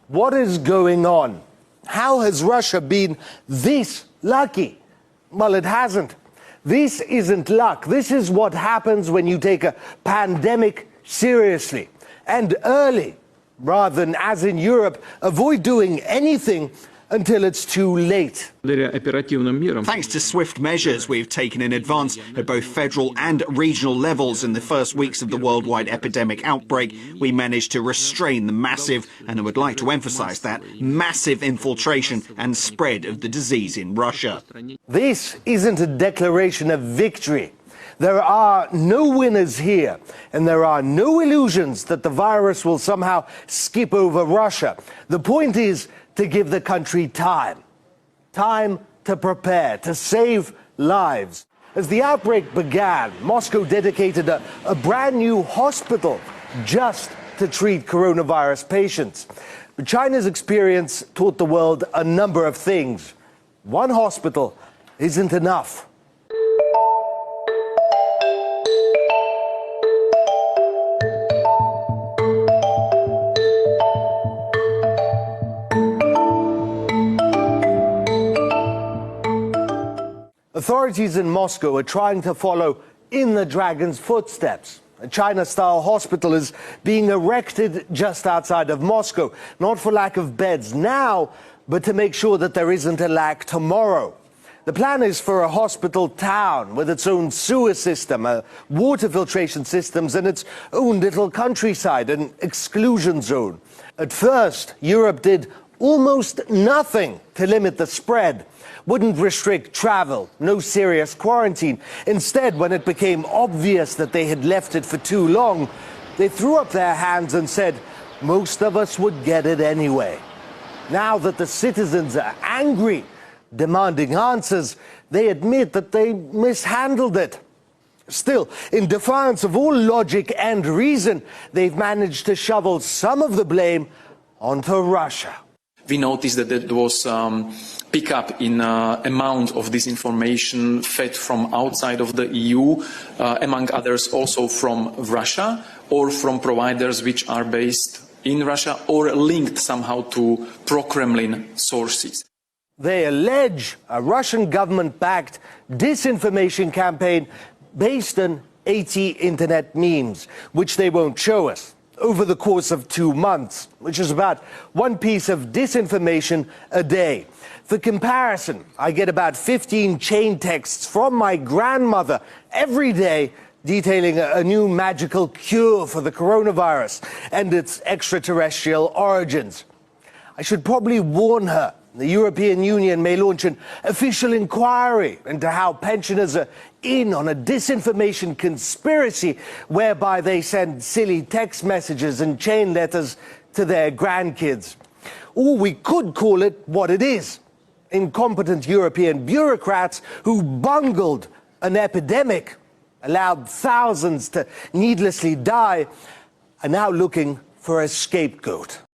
What is going on? How has Russia been this lucky? Well, it hasn't. This isn't luck. This is what happens when you take a pandemic seriously and early, rather than, as in Europe, avoid doing anything until it's too late. Thanks to swift measures we've taken in advance at both federal and regional levels in the first weeks of the worldwide epidemic outbreak, we managed to restrain the massive, and I would like to emphasize that, massive infiltration and spread of the disease in Russia. This isn't a declaration of victory. There are no winners here, and there are no illusions that the virus will somehow skip over Russia. The point is to give the country time to prepare, to save lives. As the outbreak began, Moscow dedicated a brand new hospital just to treat coronavirus patients. But China's experience taught the world a number of things. One hospital isn't enough. Authorities in Moscow are trying to follow in the dragon's footsteps. A China-style hospital is being erected just outside of Moscow, not for lack of beds now, but to make sure that there isn't a lack tomorrow. The plan is for a hospital town with its own sewer system, water filtration systems, and its own little countryside, an exclusion zone. At first, Europe did almost nothing to limit the spread. Wouldn't restrict travel, no serious quarantine. Instead, when it became obvious that they had left it for too long, they threw up their hands and said, most of us would get it anyway. Now that the citizens are angry, demanding answers, they admit that they mishandled it. Still, in defiance of all logic and reason, they've managed to shovel some of the blame onto Russia. We noticed that there was pickup in amount of disinformation fed from outside of the EU, among others also from Russia or from providers which are based in Russia or linked somehow to pro-Kremlin sources. They allege a Russian government-backed disinformation campaign based on 80 internet memes, which they won't show us, over the course of 2 months, which is about one piece of disinformation a day. For comparison, I get about 15 chain texts from my grandmother every day detailing a new magical cure for the coronavirus and its extraterrestrial origins. I should probably warn her. The European Union may launch an official inquiry into how pensioners are in on a disinformation conspiracy whereby they send silly text messages and chain letters to their grandkids. Or we could call it what it is: incompetent European bureaucrats who bungled an epidemic, allowed thousands to needlessly die, are now looking for a scapegoat.